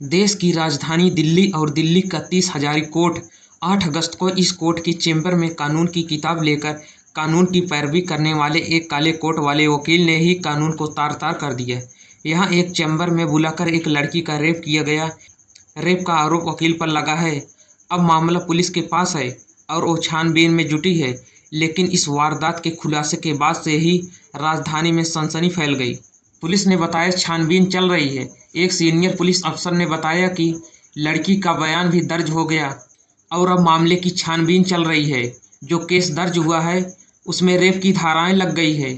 देश की राजधानी दिल्ली और दिल्ली का 30 हजारी कोर्ट 8 अगस्त को इस कोर्ट के चेंबर में कानून की किताब लेकर कानून की पैरवी करने वाले एक काले कोट वाले वकील ने ही कानून को तार तार कर दिया। यहाँ एक चेंबर में बुलाकर एक लड़की का रेप किया गया। रेप का आरोप वकील पर लगा है। अब मामला पुलिस के पास है और वो छानबीन में जुटी है। लेकिन इस वारदात के खुलासे के बाद से ही राजधानी में सनसनी फैल गई। पुलिस ने बताया छानबीन चल रही है। एक सीनियर पुलिस अफसर ने बताया कि लड़की का बयान भी दर्ज हो गया और अब मामले की छानबीन चल रही है। जो केस दर्ज हुआ है उसमें रेप की धाराएं लग गई है।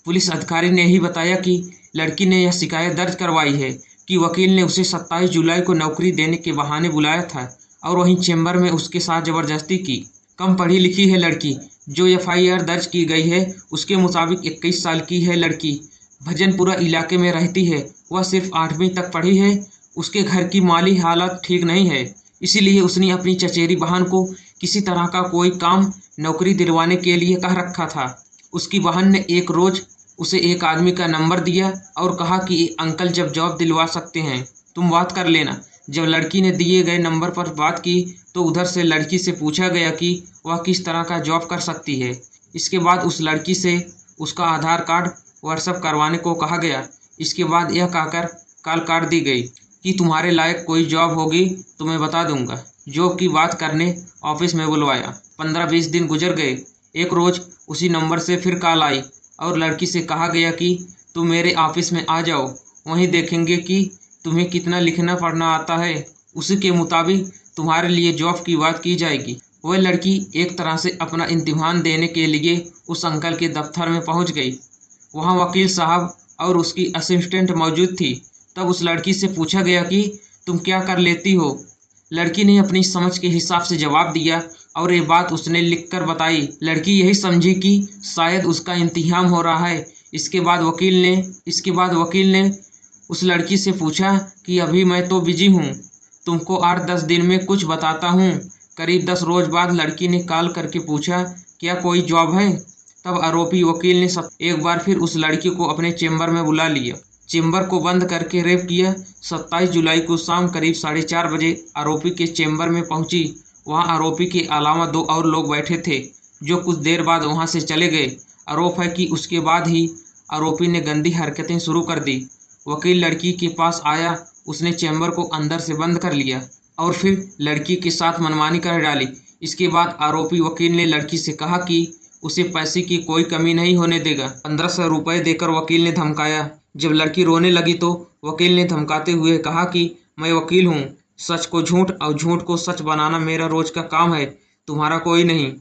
पुलिस अधिकारी ने ही बताया कि लड़की ने यह शिकायत दर्ज करवाई है कि वकील ने उसे 27 जुलाई को नौकरी देने के बहाने बुलाया था और वहीं चेंबर में उसके साथ जबरदस्ती की। कम पढ़ी लिखी है लड़की। जो FIR दर्ज की गई है उसके मुताबिक 21 साल की है लड़की। भजनपुरा इलाके में रहती है। वह सिर्फ 8वीं तक पढ़ी है। उसके घर की माली हालत ठीक नहीं है, इसीलिए उसने अपनी चचेरी बहन को किसी तरह का कोई काम नौकरी दिलवाने के लिए कह रखा था। उसकी बहन ने एक रोज उसे एक आदमी का नंबर दिया और कहा कि अंकल जब जॉब दिलवा सकते हैं तुम बात कर लेना। जब लड़की ने दिए गए नंबर पर बात की तो उधर से लड़की से पूछा गया कि वह किस तरह का जॉब कर सकती है। इसके बाद उस लड़की से उसका आधार कार्ड व्हाट्सएप करवाने को कहा गया। इसके बाद यह कहकर कॉल काट दी गई कि तुम्हारे लायक कोई जॉब होगी तो मैं बता दूंगा। जॉब की बात करने ऑफिस में बुलवाया। 15-20 दिन गुजर गए। एक रोज उसी नंबर से फिर कॉल आई और लड़की से कहा गया कि तुम मेरे ऑफिस में आ जाओ, वहीं देखेंगे कि तुम्हें कितना लिखना पढ़ना आता है। उसी के मुताबिक तुम्हारे लिए जॉब की बात की जाएगी। वह लड़की एक तरह से अपना इम्तिहान देने के लिए उस अंकल के दफ्तर में पहुंच गई। वहां वकील साहब और उसकी असिस्टेंट मौजूद थी। तब उस लड़की से पूछा गया कि तुम क्या कर लेती हो। लड़की ने अपनी समझ के हिसाब से जवाब दिया और ये बात उसने लिखकर बताई। लड़की यही समझी कि शायद उसका इम्तिहान हो रहा है। इसके बाद वकील ने उस लड़की से पूछा कि अभी मैं तो बिजी हूँ, तुमको 8-10 दिन में कुछ बताता हूँ। करीब 10 रोज बाद लड़की ने कॉल करके पूछा क्या कोई जॉब है। तब आरोपी वकील ने एक बार फिर उस लड़की को अपने चेंबर में बुला लिया। चेंबर को बंद करके रेप किया। 27 जुलाई को शाम करीब 4:30 बजे आरोपी के चेंबर में पहुंची। वहां आरोपी के अलावा 2 और लोग बैठे थे जो कुछ देर बाद वहां से चले गए। आरोप है कि उसके बाद ही आरोपी ने गंदी हरकतें शुरू कर दी। वकील लड़की के पास आया। उसने चेंबर को अंदर से बंद कर लिया और फिर लड़की के साथ मनमानी कर डाली। इसके बाद आरोपी वकील ने लड़की से कहा कि उसे पैसे की कोई कमी नहीं होने देगा। 1500 रुपये देकर वकील ने धमकाया। जब लड़की रोने लगी तो वकील ने धमकाते हुए कहा कि मैं वकील हूँ, सच को झूठ और झूठ को सच बनाना मेरा रोज का काम है, तुम्हारा कोई नहीं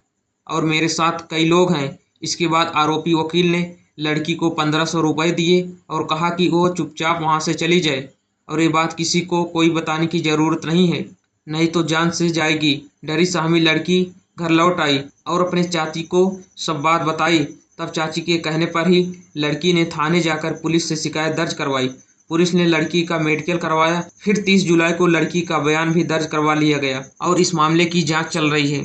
और मेरे साथ कई लोग हैं। इसके बाद आरोपी वकील ने लड़की को 1500 रुपये दिए और कहा कि वो चुपचाप वहाँ से चली जाए और ये बात किसी को कोई बताने की ज़रूरत नहीं है, नहीं तो जान से जाएगी। डरी सहमी लड़की घर लौट आई और अपने चाची को सब बात बताई। तब चाची के कहने पर ही लड़की ने थाने जाकर पुलिस से शिकायत दर्ज करवाई। पुलिस ने लड़की का मेडिकल करवाया। फिर 30 जुलाई को लड़की का बयान भी दर्ज करवा लिया गया और इस मामले की जांच चल रही है।